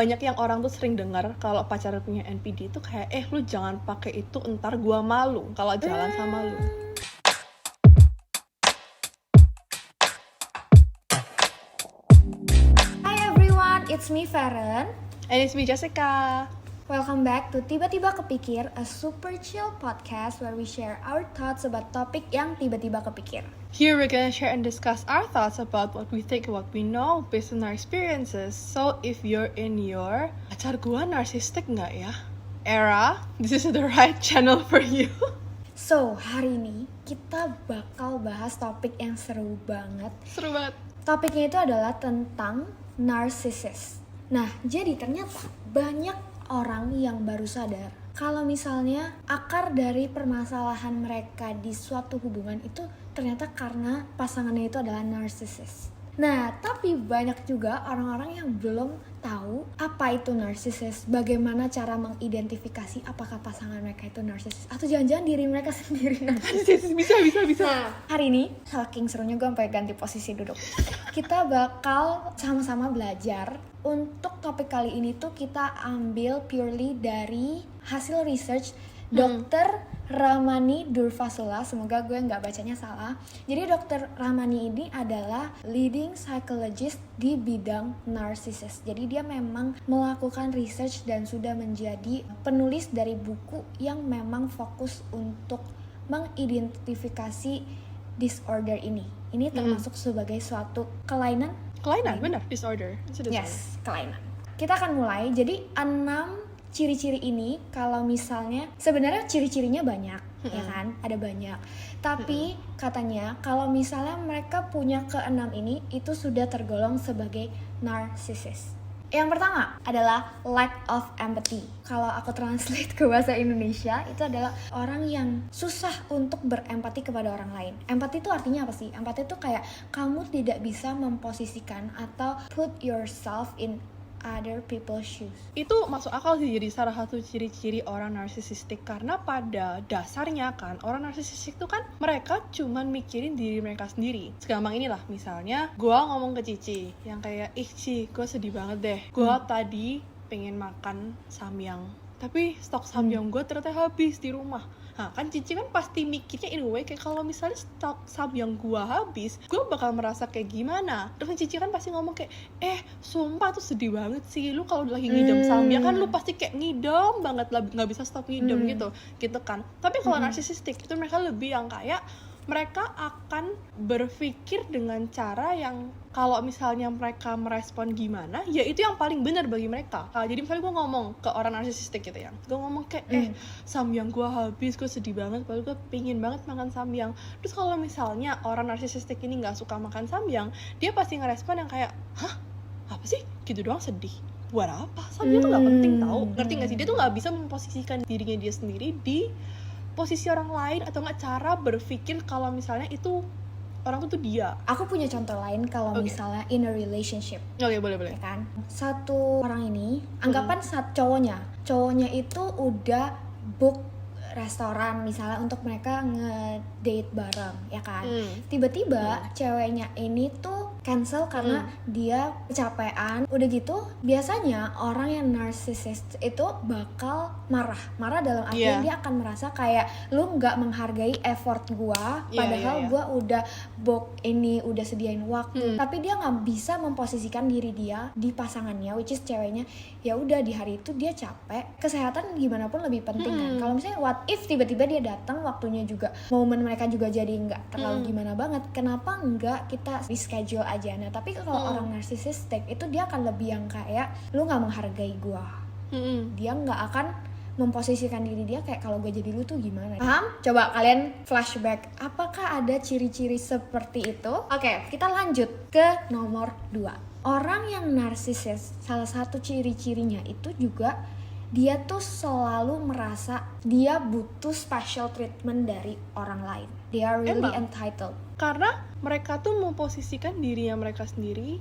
Banyak yang orang tuh sering dengar kalau pacar punya NPD itu kayak lu jangan pakai itu entar gua malu kalau jalan sama lu. Hi everyone, it's me Feren. And it's me Jessica. Welcome back to Tiba-Tiba Kepikir, a super chill podcast where we share our thoughts about topik yang tiba-tiba kepikir. Here we're gonna share and discuss our thoughts about what we think, what we know based on our experiences. So if you're in your pacar gua narsistik nggak ya era, this is the right channel for you. So, hari ini kita bakal bahas topik yang seru banget. Seru banget. Topiknya itu adalah tentang narcissist. Nah, jadi ternyata banyak orang yang baru sadar kalau misalnya akar dari permasalahan mereka di suatu hubungan itu ternyata karena pasangannya itu adalah narcissist. Nah, tapi banyak juga orang-orang yang belum tahu apa itu narcissist, bagaimana cara mengidentifikasi apakah pasangan mereka itu narcissist atau jangan-jangan diri mereka sendiri narcissist. bisa. Nah, hari ini saking serunya gue sampai ganti posisi duduk. Kita bakal sama-sama belajar. Untuk topik kali ini tuh kita ambil purely dari hasil research Dr. Ramani Durvasula, semoga gue nggak bacanya salah. Jadi Dr. Ramani ini adalah leading psychologist di bidang narcissist. Jadi dia memang melakukan research dan sudah menjadi penulis dari buku yang memang fokus untuk mengidentifikasi disorder ini. Ini termasuk sebagai suatu kelainan. Benar, disorder. Yes, kelainan. Kita akan mulai. Jadi 6 ciri-ciri ini kalau misalnya sebenarnya ciri-cirinya banyak, ya kan? Ada banyak. Tapi katanya kalau misalnya mereka punya ke-6 ini itu sudah tergolong sebagai narcissist. Yang pertama adalah lack of empathy. Kalau aku translate ke bahasa Indonesia, itu adalah orang yang susah untuk berempati kepada orang lain. Empati itu artinya apa sih? Empati itu kayak kamu tidak bisa memposisikan atau put yourself in other people's shoes. Itu masuk akal sih jadi salah satu ciri-ciri orang narsisistik, karena pada dasarnya kan orang narsisistik itu kan mereka cuman mikirin diri mereka sendiri. Segampang inilah, misalnya gua ngomong ke Cici yang kayak Ci, gua sedih banget deh, gua tadi pengen makan samyang tapi stok samyang gua ternyata habis di rumah. Nah kan Cici kan pasti mikirnya in a way kayak kalau misalnya stok samyang gua habis, gua bakal merasa kayak gimana. Terus Cici kan pasti ngomong kayak sumpah tuh sedih banget sih, lu kalau lagi ngidam samyang kan lu pasti kayak ngidam banget lah, nggak bisa stop ngidam gitu kan. Tapi kalau narsisistik itu mereka lebih yang kayak mereka akan berpikir dengan cara yang kalau misalnya mereka merespon gimana, ya itu yang paling benar bagi mereka. Jadi misalnya gue ngomong ke orang narsisistik gitu ya, gue ngomong kayak samyang gue habis, gue sedih banget, padahal gue pingin banget makan samyang. Terus kalau misalnya orang narsisistik ini nggak suka makan samyang, dia pasti ngerespon yang kayak, hah? Apa sih? Gitu doang sedih? Buat apa? Samyang tuh nggak penting tau. Ngerti nggak sih? Dia tuh nggak bisa memposisikan dirinya dia sendiri di posisi orang lain atau nggak cara berpikir kalau misalnya itu orang itu dia. Aku punya contoh lain kalau misalnya in a relationship. Oke, boleh. Ya kan? Satu orang ini, anggapan cowoknya itu udah book restoran misalnya untuk mereka ngedate bareng, ya kan? Tiba-tiba ceweknya ini tuh cancel karena dia kecapean. Udah gitu, biasanya orang yang narcissist itu bakal marah dalam artian dia akan merasa kayak lu nggak menghargai effort gua, padahal gua udah book ini, udah sediain waktu, tapi dia nggak bisa memposisikan diri dia di pasangannya, which is ceweknya. Ya udah di hari itu dia capek, kesehatan gimana pun lebih penting kan. Kalau misalnya what if tiba-tiba dia datang, waktunya juga momen mereka juga jadi nggak terlalu gimana banget, kenapa nggak kita reschedule aja. Nah tapi kalau orang narsisistik itu dia akan lebih yang kayak lu nggak menghargai gua, dia nggak akan memposisikan diri dia kayak kalau gue jadi lu tuh gimana. Paham? Coba kalian flashback, apakah ada ciri-ciri seperti itu? Oke, kita lanjut ke nomor 2. Orang yang narsisis, salah satu ciri-cirinya itu juga dia tuh selalu merasa dia butuh special treatment dari orang lain. They are really entitled. Karena mereka tuh memposisikan dirinya mereka sendiri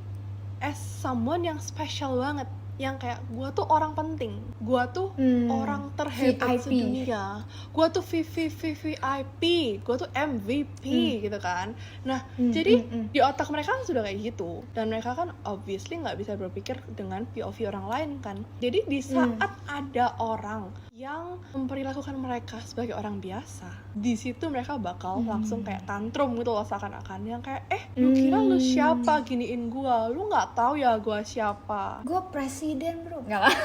as someone yang special banget. yang kayak gue tuh orang penting, gue tuh orang terhebat VIP. sedunia, gue tuh VIP, gue tuh MVP gitu kan. Nah jadi di otak mereka kan sudah kayak gitu, dan mereka kan obviously nggak bisa berpikir dengan POV orang lain kan. Jadi di saat ada orang yang memperlakukan mereka sebagai orang biasa, di situ mereka bakal langsung kayak tantrum gitu loh, seakan-akan yang kayak lu kira lu siapa giniin gua, lu nggak tahu ya gua siapa, Gue presiden bro, nggak lah.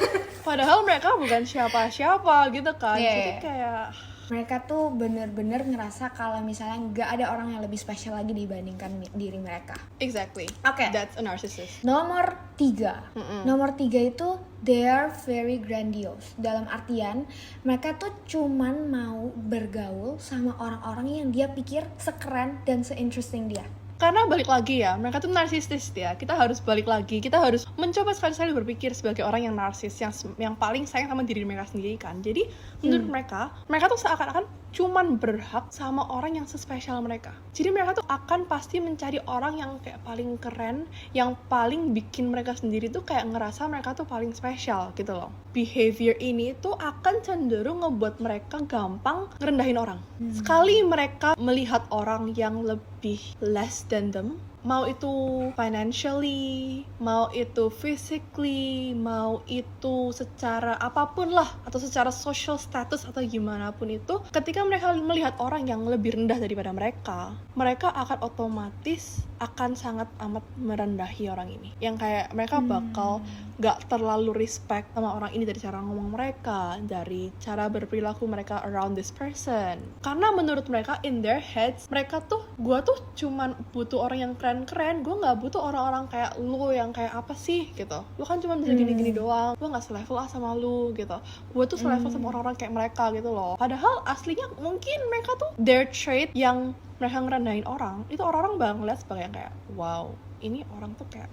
padahal mereka bukan siapa-siapa gitu kan. Jadi kayak Mereka tuh bener-bener ngerasa kalau misalnya nggak ada orang yang lebih spesial lagi dibandingkan diri mereka. exactly, Oke. that's a narcissist. Nomor 3. Nomor 3 itu they are very grandiose. Dalam artian mereka tuh cuman mau bergaul sama orang-orang yang dia pikir sekeren dan se-interesting dia. Karena balik lagi ya, mereka tuh narsistis ya. Kita harus balik lagi, kita harus mencoba sekali-sekali berpikir sebagai orang yang narsis, yang paling sayang sama diri mereka sendiri kan. Jadi menurut mereka tuh seakan-akan cuman berhak sama orang yang sespesial mereka. Jadi mereka tuh akan pasti mencari orang yang kayak paling keren, yang paling bikin mereka sendiri tuh kayak ngerasa mereka tuh paling spesial gitu loh. Behavior ini tuh akan cenderung ngebuat mereka gampang ngerendahin orang. Sekali mereka melihat orang yang lebih less than them, mau itu financially, mau itu physically, mau itu secara apapun lah, atau secara social status atau gimana pun itu, ketika mereka melihat orang yang lebih rendah daripada mereka, mereka akan otomatis akan sangat amat merendahi orang ini. Yang kayak mereka bakal gak terlalu respect sama orang ini dari cara ngomong mereka, dari cara berperilaku mereka around this person. Karena menurut mereka, in their heads, mereka tuh, gue tuh cuman butuh orang yang keren-keren, gue gak butuh orang-orang kayak lu yang kayak apa sih gitu. Lu kan cuma bisa gini-gini doang, gue gak selevel sama lu gitu. Gue tuh selevel sama orang-orang kayak mereka gitu loh. Padahal aslinya mungkin mereka tuh their trait yang mereka ngerendahin orang, itu orang-orang bakal ngeliat sebagai yang kayak wow, ini orang tuh kayak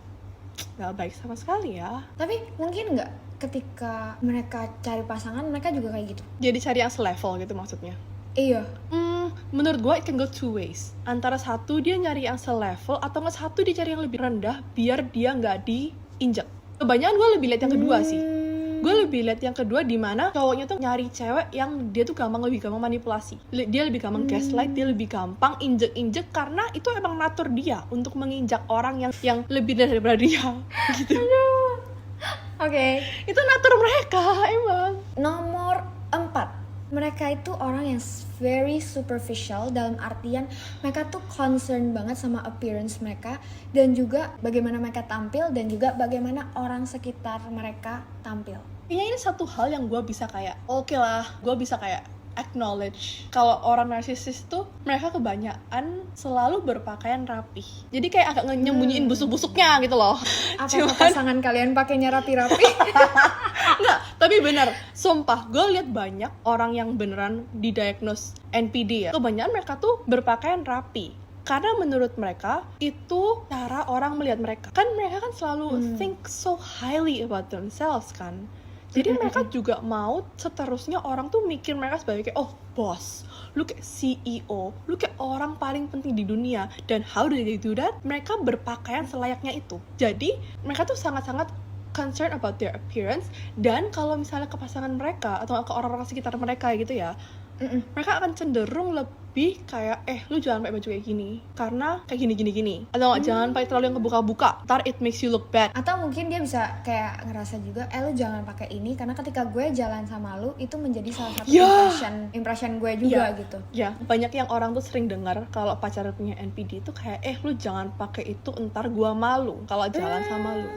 gak baik sama sekali ya. Tapi mungkin nggak ketika mereka cari pasangan mereka juga kayak gitu? Jadi cari yang selevel gitu maksudnya? Iya. Menurut gue it can go two ways. Antara satu dia nyari yang selevel, atau nggak satu dia cari yang lebih rendah biar dia nggak diinjak. Kebanyakan gue lebih lihat yang kedua sih. Gue lebih lihat yang kedua, di mana cowoknya tuh nyari cewek yang dia tuh lebih gampang manipulasi. Dia lebih gampang gaslight, dia lebih gampang injek-injek, karena itu emang natur dia untuk menginjak orang yang lebih daripada dia gitu. Oke. Itu natur mereka emang. Nomor 4. Mereka itu orang yang very superficial, dalam artian mereka tuh concern banget sama appearance mereka, dan juga bagaimana mereka tampil, dan juga bagaimana orang sekitar mereka tampil. Ini satu hal yang gue bisa kayak oke lah, gue bisa kayak acknowledge kalau orang narsisis tuh mereka kebanyakan selalu berpakaian rapih. Jadi kayak agak nyembunyiin busuk-busuknya gitu loh. Apakah pasangan kalian pakainya rapi-rapi? Enggak, tapi bener, sumpah gue lihat banyak orang yang beneran didiagnose NPD ya, kebanyakan mereka tuh berpakaian rapi. Karena menurut mereka itu cara orang melihat mereka. Kan mereka kan selalu think so highly about themselves kan. Jadi mereka juga mau seterusnya orang tuh mikir mereka sebagai kayak, oh bos, lu kayak CEO, lu kayak orang paling penting di dunia. Dan how do they do that? Mereka berpakaian selayaknya itu. Jadi mereka tuh sangat-sangat concerned about their appearance. Dan kalau misalnya ke pasangan mereka atau ke orang-orang sekitar mereka gitu ya, mereka akan cenderung lebih kayak lu jangan pakai baju kayak gini karena kayak gini atau jangan pakai terlalu yang kebuka-buka, ntar it makes you look bad. Atau mungkin dia bisa kayak ngerasa juga lu jangan pakai ini karena ketika gue jalan sama lu itu menjadi salah satu impression gue juga gitu. Ya, banyak yang orang tuh sering dengar kalau pacar punya NPD itu kayak lu jangan pakai itu ntar gua malu kalau jalan sama lu.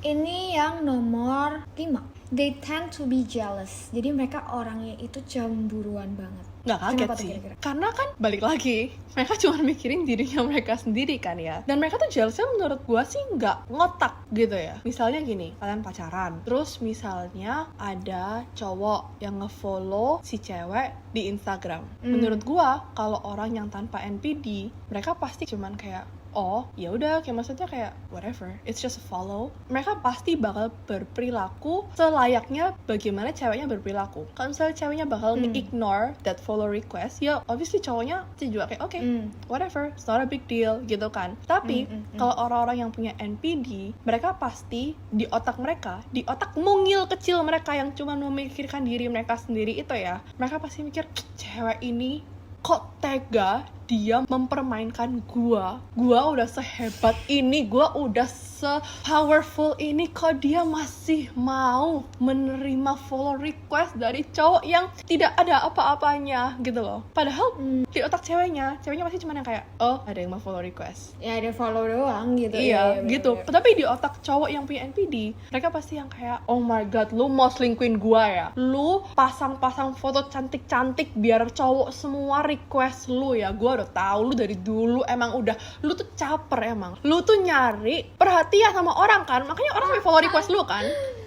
Ini yang nomor 5. They tend to be jealous. Jadi mereka orangnya itu cemburuan banget. Nggak kaget Kenapa tuh sih, kira-kira? karena kan balik lagi mereka cuma mikirin dirinya mereka sendiri kan ya. Dan mereka tuh jealousnya menurut gue sih nggak ngotak gitu ya. Misalnya gini, kalian pacaran, terus misalnya ada cowok yang ngefollow si cewek di Instagram. Menurut gue kalau orang yang tanpa NPD, mereka pasti cuman kayak oh ya udah, kayak maksudnya kayak whatever, it's just a follow. Mereka pasti bakal berperilaku selayaknya bagaimana ceweknya berperilaku. Kalau misalnya ceweknya bakal ignore that follow request, ya obviously cowoknya juga kayak oke, whatever, it's not a big deal gitu kan. Tapi kalau orang-orang yang punya NPD, mereka pasti di otak mereka, di otak mungil kecil mereka yang cuma memikirkan diri mereka sendiri itu ya, mereka pasti mikir, cewek ini kok tega dia mempermainkan gua udah sehebat ini, gua udah se-powerful ini, kok dia masih mau menerima follow request dari cowok yang tidak ada apa-apanya gitu loh. Padahal di otak ceweknya pasti cuma yang kayak, oh ada yang mau follow request, ya ada follow doang gitu. iya ya, gitu. Tapi di otak cowok yang punya NPD, mereka pasti yang kayak, oh my god, lu mau selingkuhin gua ya, lu pasang-pasang foto cantik-cantik biar cowok semua request lu ya. Gua udah tahu lu dari dulu emang udah, lu tuh caper emang, lu tuh nyari perhatian sama orang kan, makanya orang follow request lu kan.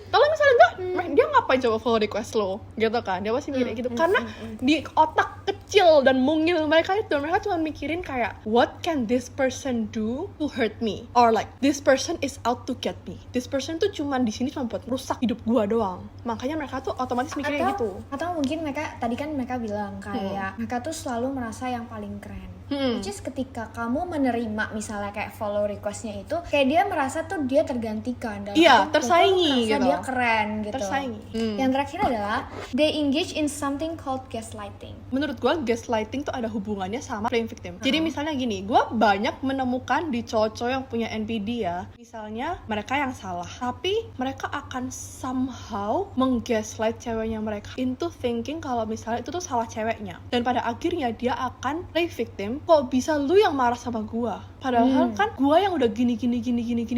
Kalau misalnya enggak, dia ngapain coba follow request lo gitu kan, dia pasti mikir gitu. Karena di otak kecil dan mungil mereka itu, mereka cuma mikirin kayak, what can this person do to hurt me, or like this person is out to get me, this person tuh cuma di sini cuma buat rusak hidup gua doang. Makanya mereka tuh otomatis mikirnya gitu. Atau mungkin mereka, tadi kan mereka bilang kayak mereka tuh selalu merasa yang paling keren. Which is ketika kamu menerima misalnya kayak follow requestnya itu, kayak dia merasa tuh dia tergantikan dan tersaingi gitu, dia keren gitu. Tersaingi. Yang terakhir adalah they engage in something called gaslighting. Menurut gue gaslighting tuh ada hubungannya sama playing victim. Jadi misalnya gini, gue banyak menemukan di cowok-cowok yang punya NPD ya, misalnya mereka yang salah, tapi mereka akan somehow menggaslight ceweknya mereka into thinking kalau misalnya itu tuh salah ceweknya, dan pada akhirnya dia akan play victim. Kok bisa lu yang marah sama gua? Padahal kan gua yang udah gini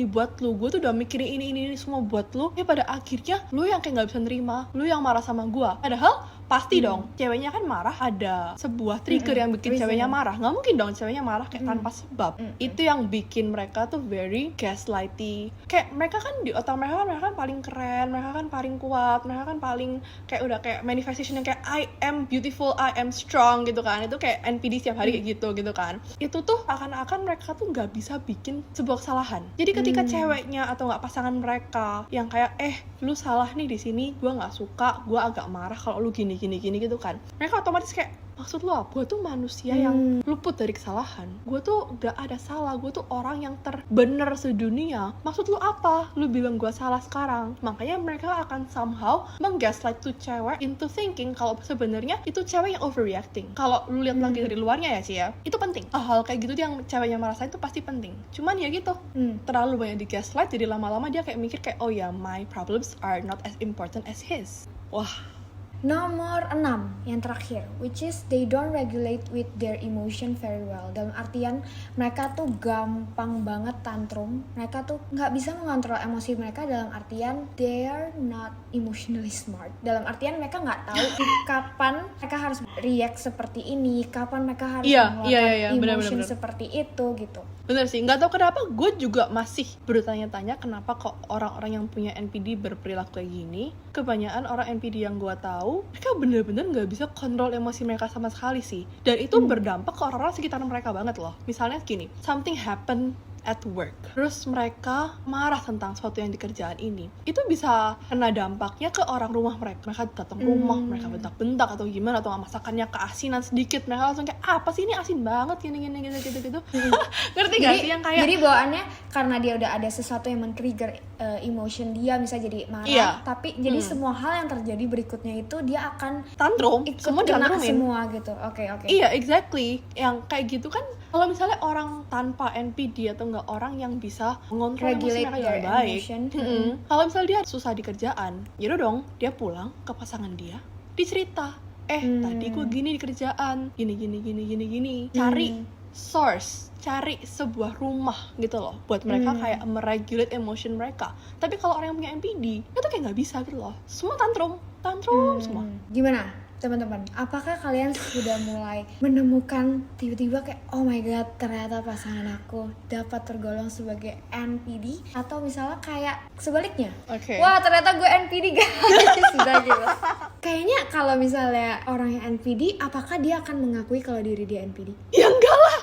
buat lu, gua tuh udah mikirin ini semua buat lu. Ya pada akhirnya lu yang kayak nggak bisa nerima, lu yang marah sama gua. Padahal pasti dong ceweknya kan marah, ada sebuah trigger yang bikin ceweknya marah. Nggak mungkin dong ceweknya marah kayak tanpa sebab. Itu yang bikin mereka tuh very gaslighty. Kayak mereka kan di otak mereka kan paling keren, mereka kan paling kuat, mereka kan paling kayak udah kayak manifestation yang kayak I am beautiful, I am strong gitu kan. Itu kayak NPD setiap hari kayak gitu kan. Itu tuh akan mereka tuh nggak bisa bikin sebuah kesalahan. Jadi ketika ceweknya atau nggak pasangan mereka yang kayak lu salah nih di sini, gue nggak suka, gue agak marah kalau lu gini gitu kan, mereka otomatis kayak, maksud lo apa? Gue tuh manusia yang luput dari kesalahan, gue tuh gak ada salah, gue tuh orang yang terbener sedunia, maksud lo apa? Lu bilang gue salah sekarang. Makanya mereka akan somehow menggaslight tuh cewek into thinking kalau sebenarnya itu cewek yang overreacting. Kalau lu lihat lagi dari luarnya ya sih ya, itu penting. Hal kayak gitu yang ceweknya merasain itu pasti penting. Cuman ya gitu, terlalu banyak di gaslight, jadi lama-lama dia kayak mikir kayak, oh ya, my problems are not as important as his. Wah. Nomor 6 yang terakhir, which is they don't regulate with their emotion very well. Dalam artian mereka tuh gampang banget tantrum, mereka tuh nggak bisa mengontrol emosi mereka. Dalam artian they are not emotionally smart. Dalam artian mereka nggak tahu kapan mereka harus react seperti ini, kapan mereka harus mengeluarkan emotion seperti itu gitu. Bener sih, nggak tahu kenapa gue juga masih bertanya-tanya kenapa kok orang-orang yang punya NPD berperilaku kayak gini. Kebanyakan orang NPD yang gue tahu, mereka bener-bener nggak bisa kontrol emosi mereka sama sekali sih. Dan itu berdampak ke orang-orang sekitar mereka banget loh. Misalnya gini, something happen at work, terus mereka marah tentang sesuatu yang di kerjaan ini, itu bisa kena dampaknya ke orang rumah mereka. Mereka datang rumah, mereka bentak-bentak atau gimana, atau masakannya keasinan sedikit, mereka langsung kayak, apa sih ini asin banget, gini gitu. Ngerti gak sih yang kayak, jadi bawaannya karena dia udah ada sesuatu yang men-trigger emotion dia, bisa jadi marah, tapi jadi semua hal yang terjadi berikutnya itu dia akan tantrum, semua ditantrumin semua gitu. Oke. Iya, exactly. Yang kayak gitu kan, kalau misalnya orang tanpa NPD atau enggak orang yang bisa mengontrol emosi mereka dengan baik, kalau misalnya dia susah di kerjaan, yaudah dong dia pulang ke pasangan dia, dicerita, tadi gue gini di kerjaan, gini, cari source, cari sebuah rumah gitu loh, buat mereka kayak meregulate emotion mereka. Tapi kalau orang yang punya NPD, itu kayak nggak bisa gitu loh, semua tantrum semua. Gimana teman-teman, apakah kalian sudah mulai menemukan tiba-tiba kayak, oh my god, ternyata pasangan aku dapat tergolong sebagai NPD, atau misalnya kayak sebaliknya, wah ternyata gue NPD guys, sudah gitu. Kayaknya kalau misalnya orang yang NPD, apakah dia akan mengakui kalau diri dia NPD? Ya enggak lah.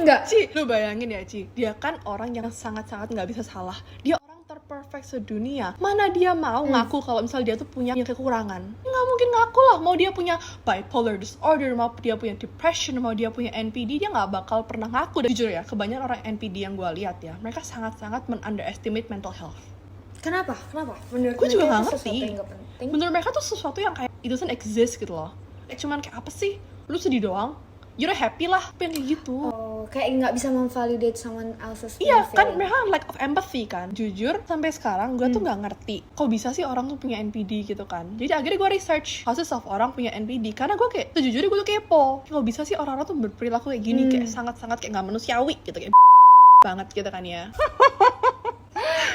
enggak? Ci, lu bayangin ya Ci, dia kan orang yang sangat-sangat nggak bisa salah. Dia orang terperfect sedunia. Mana dia mau ngaku kalau misalnya dia tuh punya kekurangan? Nggak mungkin ngaku lah. Mau dia punya bipolar disorder, mau dia punya depression, mau dia punya NPD, dia nggak bakal pernah ngaku. Dan jujur ya, kebanyakan orang NPD yang gue lihat ya, mereka sangat-sangat men-underestimate mental health. Kenapa? Menurut Gue juga nggak itu ngerti. sesuatu yang nggak penting. Menurut mereka tuh sesuatu yang kayak it doesn't exist gitu loh. Cuman kayak apa sih? Lu sedih doang? You're happy lah, apa yang kayak gitu. Oh, kayak nggak bisa memvalidate someone else's Iya kan, feeling. mereka lack of empathy kan. Jujur, sampai sekarang gue tuh nggak ngerti kok bisa sih orang tuh punya NPD gitu kan. Jadi akhirnya gue research kasus of orang punya NPD. Karena gue kayak, sejujurnya gue tuh kepo. Kok bisa sih orang-orang tuh berperilaku kayak gini, kayak sangat-sangat kayak nggak manusiawi gitu, kayak banget gitu kan ya.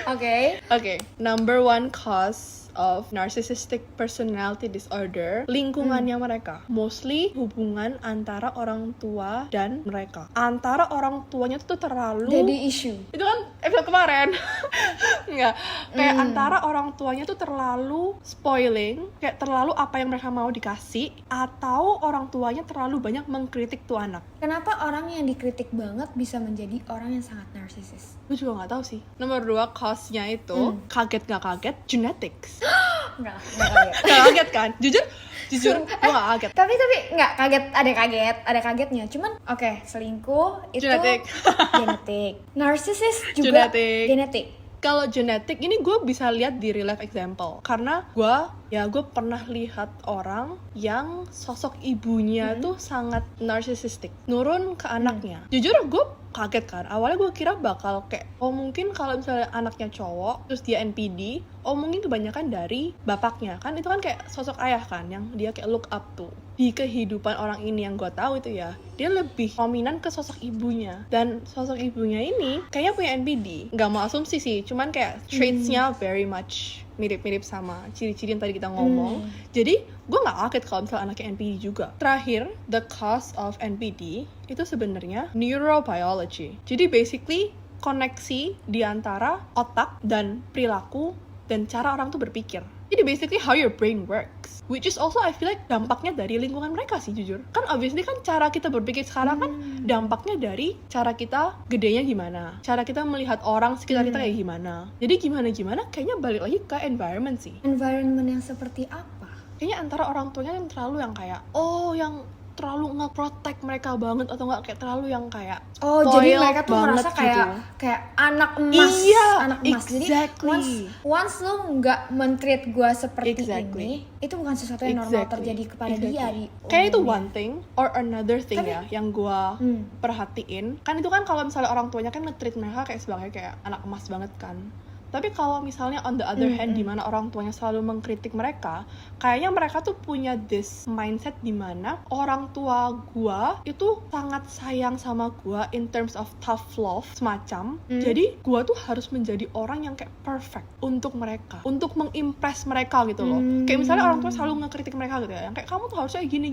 Oke. Oke, number one cause of narcissistic personality disorder, lingkungannya mereka. Mostly hubungan antara orang tua dan mereka. Antara orang tuanya tuh terlalu... Jadi issue. Itu kan episode kemarin. Enggak. Kayak antara orang tuanya tuh terlalu spoiling, kayak terlalu apa yang mereka mau dikasih, atau orang tuanya terlalu banyak mengkritik tuh anak. Kenapa orang yang dikritik banget bisa menjadi orang yang sangat narsisis? Gue juga nggak tahu sih. Nomor 2 cause-nya itu kaget nggak kaget, genetics. Nggak kaget. Nggak kaget kan? Jujur gue nggak kaget. Tapi nggak kaget, ada kagetnya. Cuman selingkuh itu Genetik. genetik. Narsisis juga genetik. Kalau genetik ini gue bisa lihat di real life example, karena gue pernah lihat orang yang sosok ibunya tuh sangat narsisistik nurun ke anaknya. Jujur gue kaget kan, awalnya gue kira bakal kayak mungkin kalau misalnya anaknya cowok terus dia NPD, mungkin kebanyakan dari bapaknya kan, itu kan kayak sosok ayah kan yang dia kayak look up tuh. Di kehidupan orang ini yang gue tahu itu ya, dia lebih dominan ke sosok ibunya, dan sosok ibunya ini kayaknya punya NPD. Nggak mau asumsi sih, cuman kayak traits-nya very much mirip-mirip sama ciri-ciri yang tadi kita ngomong. Jadi gue nggak kaget kalau misalnya anaknya NPD juga. Terakhir, the cause of NPD itu sebenarnya neurobiology. Jadi basically koneksi di antara otak dan perilaku dan cara orang tuh berpikir. Jadi basically how your brain works, which is also I feel like dampaknya dari lingkungan mereka sih jujur. Kan obviously kan cara kita berpikir sekarang kan dampaknya dari cara kita gedenya gimana, cara kita melihat orang sekitar kita kayak gimana. Jadi gimana kayaknya balik lagi ke environment sih. Environment yang seperti apa? Kayaknya antara orang tuanya yang terlalu yang kayak yang terlalu nge-protect mereka banget, atau nggak kayak terlalu yang kayak jadi mereka tuh merasa gitu. kayak anak emas. Iya, anak emas. exactly. Jadi once lo nggak men-treat gue seperti ini, itu bukan sesuatu yang normal terjadi kepada dia di kayaknya itu one thing or another thing. Tapi, ya yang gue perhatiin kan, itu kan kalau misalnya orang tuanya kan nge-treat mereka kayak sebagai kayak anak emas banget kan. Tapi kalau misalnya on the other hand, dimana orang tuanya selalu mengkritik mereka, kayaknya mereka tuh punya this mindset dimana orang tua gua itu sangat sayang sama gua in terms of tough love semacam. Jadi gua tuh harus menjadi orang yang kayak perfect untuk mereka, untuk mengimpress mereka gitu loh. Kayak misalnya orang tua selalu ngekritik mereka gitu ya, yang kayak kamu tuh harusnya gini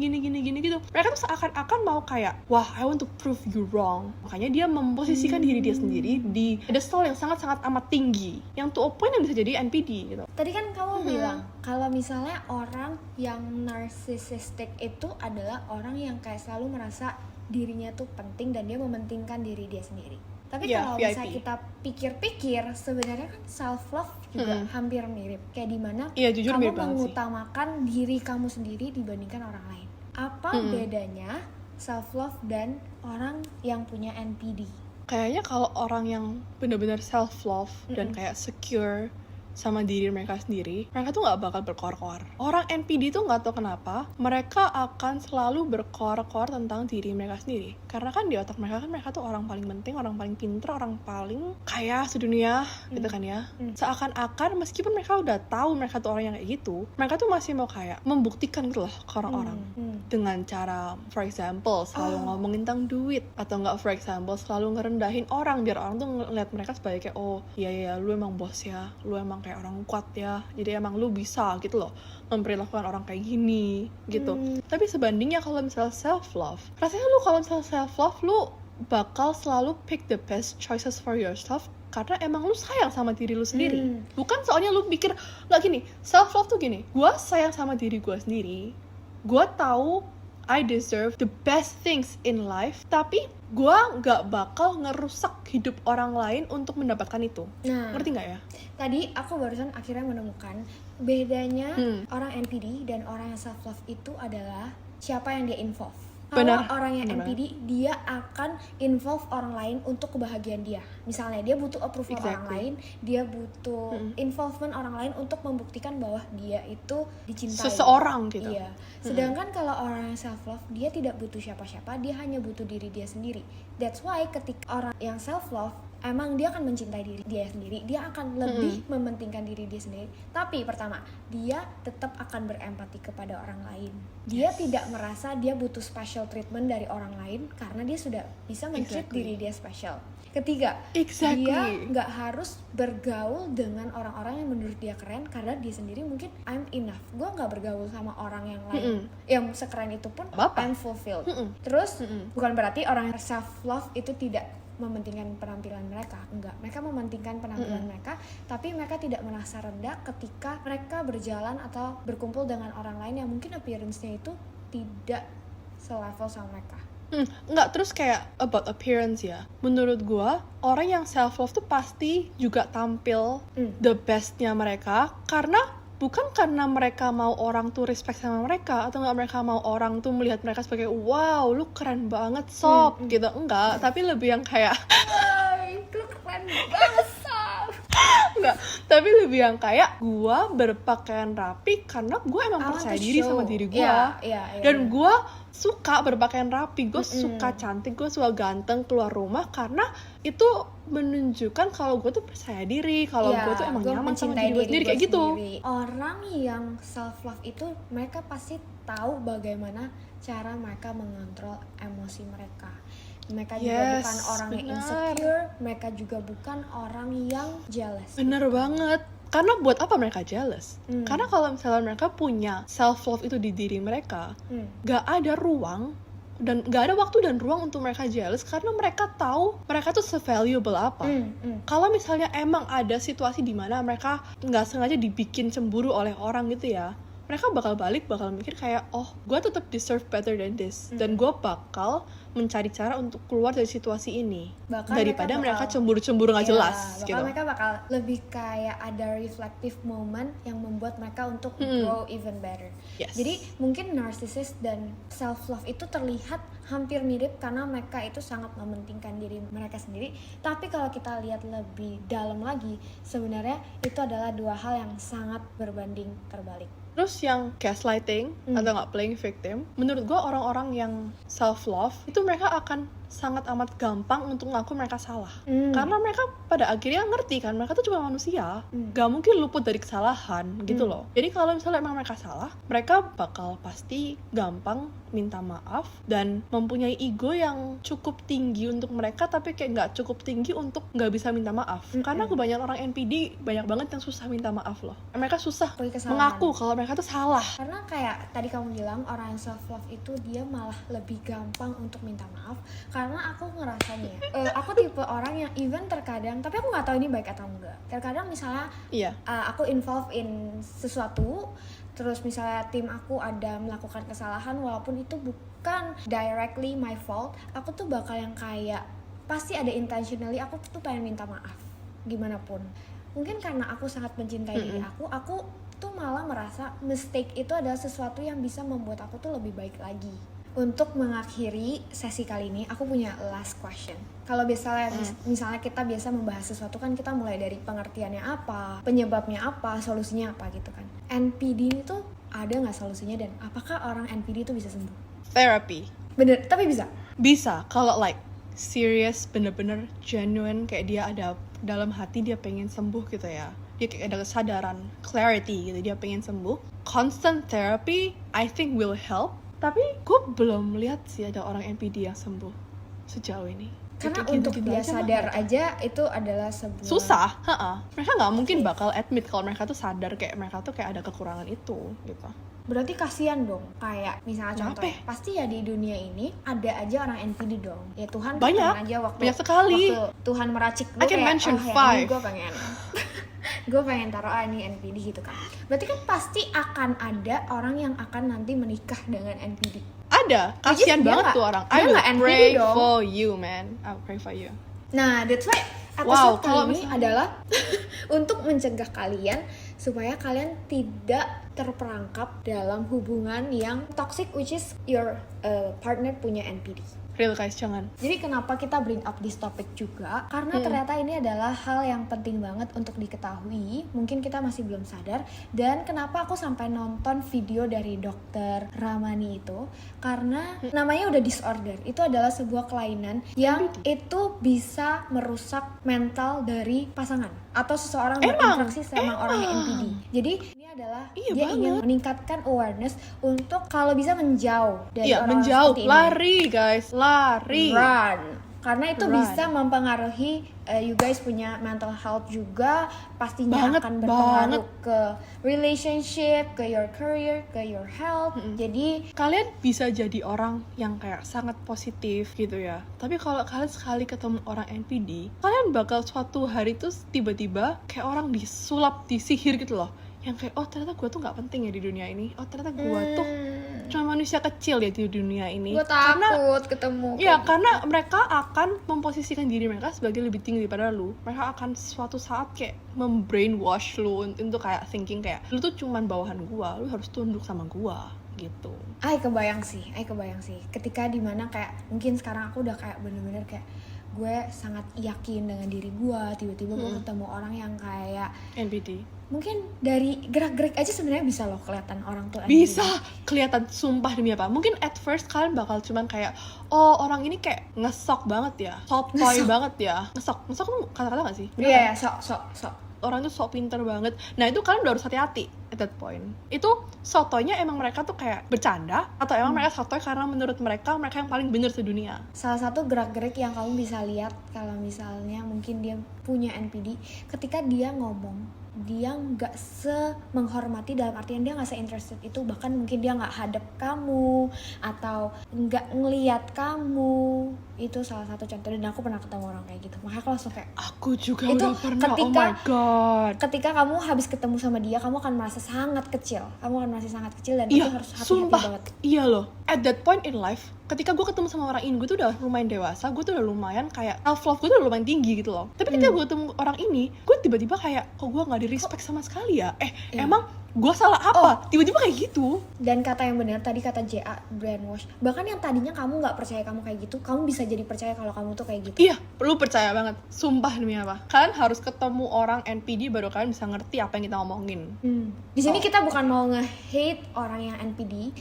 gitu. Mereka tuh seakan-akan mau kayak, wah, I want to prove you wrong. Makanya dia memposisikan diri dia sendiri di pedestal yang sangat-sangat amat tinggi, yang to a point yang bisa jadi NPD gitu. Tadi kan kamu bilang kalau misalnya orang yang narsisistik itu adalah orang yang kayak selalu merasa dirinya tuh penting dan dia mementingkan diri dia sendiri. Tapi kalau misalnya kita pikir-pikir, sebenarnya kan self love juga hampir mirip. Kayak dimana kamu mengutamakan diri kamu sendiri dibandingkan orang lain. Apa bedanya self love dan orang yang punya NPD? Kayaknya kalau orang yang benar-benar self love dan kayak secure sama diri mereka sendiri, mereka tuh nggak bakal berkoar-koar. Orang NPD tuh nggak tahu kenapa mereka akan selalu berkoar-koar tentang diri mereka sendiri, karena kan di otak mereka kan mereka tuh orang paling penting, orang paling pintar, orang paling kaya sedunia gitu kan ya. Seakan-akan meskipun mereka udah tahu mereka tuh orang yang kayak gitu, mereka tuh masih mau kayak membuktikan gitu loh ke orang-orang dengan cara, for example, selalu ngomongin tentang duit, atau nggak, for example, selalu ngerendahin orang biar orang tuh ngeliat mereka sebagai kayak, oh iya lu emang bos ya, lu emang kayak orang kuat ya, jadi emang lu bisa gitu loh memperlakukan orang kayak gini gitu. Tapi sebandingnya kalau misalnya self love, rasanya lu kalau misalnya self love lu bakal selalu pick the best choices for yourself, karena emang lu sayang sama diri lu sendiri. Bukan soalnya lu pikir, nggak, gini, self love tuh gini, gue sayang sama diri gue sendiri, gue tahu I deserve the best things in life, tapi gue nggak bakal ngerusak hidup orang lain untuk mendapatkan itu. Nah, Ngerti nggak ya? tadi aku barusan akhirnya menemukan bedanya orang NPD dan orang yang self love itu adalah siapa yang dia involve. Kalau Benar. orang yang Benar. NPD, dia akan involve orang lain untuk kebahagiaan dia. Misalnya dia butuh approval orang Exactly. lain, dia butuh involvement orang lain untuk membuktikan bahwa dia itu dicintai. Seseorang gitu. Iya. Sedangkan kalau orang yang self love, dia tidak butuh siapa-siapa, dia hanya butuh diri dia sendiri. That's why ketika orang yang self love, emang dia akan mencintai diri dia sendiri, dia akan lebih mementingkan diri dia sendiri. Tapi pertama, dia tetap akan berempati kepada orang lain. Dia tidak merasa dia butuh special treatment dari orang lain karena dia sudah bisa men-treat Exactly. diri dia special. Ketiga, Exactly. dia nggak harus bergaul dengan orang-orang yang menurut dia keren karena dia sendiri mungkin I'm enough. Gue nggak bergaul sama orang yang lain yang sekeren itu pun Apa-apa. I'm fulfilled. Terus bukan berarti orang yang self love itu tidak mementingkan penampilan mereka, enggak, mereka mementingkan penampilan mereka, tapi mereka tidak merasa rendah ketika mereka berjalan atau berkumpul dengan orang lain yang mungkin appearance-nya itu tidak selevel sama mereka. Enggak, terus kayak about appearance ya. Menurut gua, orang yang self love tuh pasti juga tampil the bestnya mereka bukan karena mereka mau orang tuh respect sama mereka atau nggak mereka mau orang tuh melihat mereka sebagai wow lu keren banget sob gitu, enggak, tapi lebih yang kayak Itu keren banget, Sob. enggak, tapi lebih yang kayak gua berpakaian rapi karena gua emang I want percaya to diri show. sama diri gua. Iya, Dan gua suka berpakaian rapi, gue suka cantik, gue suka ganteng keluar rumah karena itu menunjukkan kalau gue tuh percaya diri, kalau gue tuh emang gua nyaman sama mencintai diri gue sendiri, kayak gua gitu. sendiri. Orang yang self love itu mereka pasti tahu bagaimana cara mereka mengontrol emosi mereka. Mereka juga Yes, bukan orang yang benar. insecure, mereka juga bukan orang yang jealous. Bener banget. Karena buat apa mereka jealous? Karena kalau misalnya mereka punya self love itu di diri mereka, gak ada ruang dan gak ada waktu dan ruang untuk mereka jealous karena mereka tahu mereka tuh se-valuable apa. Kalau misalnya emang ada situasi di mana mereka nggak sengaja dibikin cemburu oleh orang gitu ya, mereka bakal mikir kayak, oh gue tetap deserve better than this, dan gue bakal mencari cara untuk keluar dari situasi ini. Bahkan daripada mereka bakal- cemburu-cemburu nggak jelas bahkan gitu. mereka bakal lebih kayak ada reflective moment yang membuat mereka untuk grow even better. Yes. Jadi mungkin narcissist dan self love itu terlihat hampir mirip karena mereka itu sangat mementingkan diri mereka sendiri. Tapi kalau kita lihat lebih dalam lagi, sebenarnya itu adalah dua hal yang sangat berbanding terbalik. Terus yang gaslighting atau nggak playing victim, menurut gue orang-orang yang self love itu mereka akan sangat amat gampang untuk ngaku mereka salah. Karena mereka pada akhirnya ngerti kan mereka tuh cuma manusia, gak mungkin luput dari kesalahan gitu loh. Jadi kalau misalnya emang mereka salah, mereka bakal pasti gampang minta maaf dan mempunyai ego yang cukup tinggi untuk mereka, tapi kayak nggak cukup tinggi untuk nggak bisa minta maaf. Karena kebanyakan orang NPD banyak banget yang susah minta maaf loh. Mereka susah Akui kesalahan. mengaku kalau mereka tuh salah. Karena kayak tadi kamu bilang orang yang self love itu dia malah lebih gampang untuk minta maaf. Karena aku ngerasanya aku tipe orang yang even terkadang, tapi aku nggak tahu ini baik atau enggak. Terkadang misalnya Iya. aku involved in sesuatu, terus misalnya tim aku ada melakukan kesalahan walaupun itu bukan directly my fault, aku tuh bakal yang kayak pasti ada intentionally aku tuh pengen minta maaf gimana pun. Mungkin karena aku sangat mencintai diri aku tuh malah merasa mistake itu adalah sesuatu yang bisa membuat aku tuh lebih baik lagi. Untuk mengakhiri sesi kali ini, aku punya last question. Kalau misalnya kita biasa membahas sesuatu kan kita mulai dari pengertiannya apa, penyebabnya apa, solusinya apa gitu kan. NPD itu ada nggak solusinya dan apakah orang NPD itu bisa sembuh? Therapy. Bener, tapi bisa. Bisa kalau like serious, bener-bener genuine, kayak dia ada dalam hati dia pengen sembuh gitu ya, dia kayak ada kesadaran, clarity gitu, dia pengen sembuh. Constant therapy I think will help, tapi gue belum lihat sih ada orang NPD yang sembuh sejauh ini. Karena Kayak untuk gitu-gitu dia aja sadar mah. aja itu adalah sebuah Susah, mereka nggak mungkin bakal admit kalau mereka tuh sadar kayak mereka tuh kayak ada kekurangan itu gitu. Berarti kasihan dong, kayak misalnya Kenapa? contoh, pasti ya di dunia ini ada aja orang NPD dong. Ya Tuhan Banyak. pengen aja Banyak sekali. waktu Tuhan meracik I can mention 5. gue pengen gue pengen taruh ini NPD gitu kan. Berarti kan pasti akan ada orang yang akan nanti menikah dengan NPD. ada. Which is Kasian dia banget nggak- tuh orang. dia I will nggak NPD pray dong. for you, man. I will pray for you. Nah, that's why Wow, episode kalau kali ini misalnya- adalah untuk mencegah kalian supaya kalian tidak terperangkap dalam hubungan yang toxic, which is your partner punya NPD. Real guys, jangan. Jadi kenapa kita bring up this topic juga? Karena ternyata ini adalah hal yang penting banget untuk diketahui. Mungkin kita masih belum sadar. Dan kenapa aku sampai nonton video dari dokter Ramani itu? Karena namanya udah disorder. Itu adalah sebuah kelainan yang itu bisa merusak mental dari pasangan atau seseorang berinteraksi sama orang yang NPD. Jadi ini adalah dia ingin meningkatkan awareness untuk kalau bisa menjauh dari orang menjauh, seperti ini. lari guys, lari. Run. Karena itu Run. bisa mempengaruhi you guys punya mental health juga, pastinya Banget, akan berpengaruh ke relationship, ke your career, ke your health. Jadi Kalian bisa jadi orang yang kayak sangat positif gitu ya. Tapi kalau kalian sekali ketemu orang NPD, kalian bakal suatu hari tuh tiba-tiba kayak orang disulap, disihir gitu loh. Yang kayak, oh ternyata gue tuh gak penting ya di dunia ini. Oh ternyata gue tuh cuma manusia kecil ya di dunia ini. gue takut ketemu. Iya, karena mereka akan memposisikan diri mereka sebagai lebih tinggi daripada lu. Mereka akan suatu saat kayak membrainwash lu untuk kayak thinking kayak lu tuh cuman bawahan gua, lu harus tunduk sama gua gitu. Ay kebayang sih. Ketika dimana kayak mungkin sekarang aku udah kayak bener-bener kayak gue sangat yakin dengan diri gue, tiba-tiba gue ketemu orang yang kayak NPD. mungkin dari gerak-gerik aja sebenarnya bisa loh kelihatan orang tuh NPD. Bisa kelihatan, sumpah demi apa. Mungkin at first kalian bakal cuman kayak, oh orang ini kayak ngesok banget ya, sotoy banget ya. Ngesok tuh kata-kata gak sih? Bener Iya, kan? sok. Orang tuh sok pinter banget. Nah itu kalian udah harus hati-hati at that point. Itu sotoynya emang mereka tuh kayak bercanda, atau emang mereka sotoy karena menurut mereka yang paling bener sedunia. Salah satu gerak-gerik yang kamu bisa lihat kalau misalnya mungkin dia punya NPD, ketika dia ngomong, dia nggak menghormati, dalam artian dia nggak se-interested itu, bahkan mungkin dia nggak hadap kamu atau nggak ngeliat kamu. Itu salah satu contoh, dan aku pernah ketemu orang kayak gitu. Makanya aku langsung kayak, Aku juga Itu udah pernah, oh ketika- my god. ketika kamu habis ketemu sama dia, kamu akan merasa sangat kecil. Dan itu Iya, harus hati-hati sumpah. banget. Iya loh. At that point in life, ketika gue ketemu sama orang ini, gue tuh udah lumayan dewasa, gue tuh udah lumayan kayak self-love gue tuh udah lumayan tinggi gitu loh. Tapi ketika gue ketemu orang ini, gue tiba-tiba kayak, kok gue gak di-respect sama sekali ya? Iya. Emang gue salah apa? Tiba-tiba kayak gitu. Dan kata yang benar tadi, kata JA, brainwash. Bahkan yang tadinya kamu nggak percaya kamu kayak gitu, kamu bisa jadi percaya kalau kamu tuh kayak gitu. Iya, perlu percaya banget. Sumpah demi apa. Kalian harus ketemu orang NPD baru kalian bisa ngerti apa yang kita ngomongin. Di sini kita bukan mau nge-hate orang yang NPD.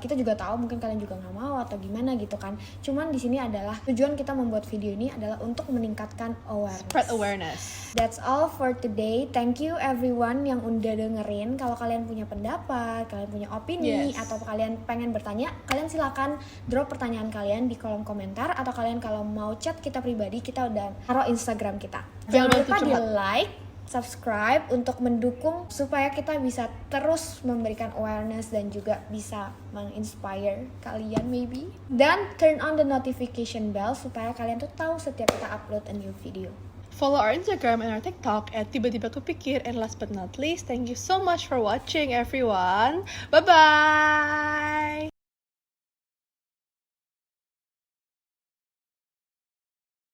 Kita juga tahu mungkin kalian juga nggak mau atau gimana gitu kan. Cuman di sini adalah tujuan kita membuat video ini adalah untuk meningkatkan awareness. Spread awareness. That's all for today. Thank you everyone yang udah dengerin. Kalau kalian punya pendapat, kalian punya opini, Yes. atau kalian pengen bertanya, kalian silakan drop pertanyaan kalian di kolom komentar. Atau kalian kalau mau chat kita pribadi, kita udah taruh Instagram kita. Jangan bantu lupa di curhat. like, subscribe untuk mendukung supaya kita bisa terus memberikan awareness dan juga bisa menginspire kalian maybe. Dan turn on the notification bell supaya kalian tuh tahu setiap kita upload a new video. Follow our Instagram and our TikTok at Tiba-Tiba Kupikir. And last but not least, thank you so much for watching everyone. Bye-bye!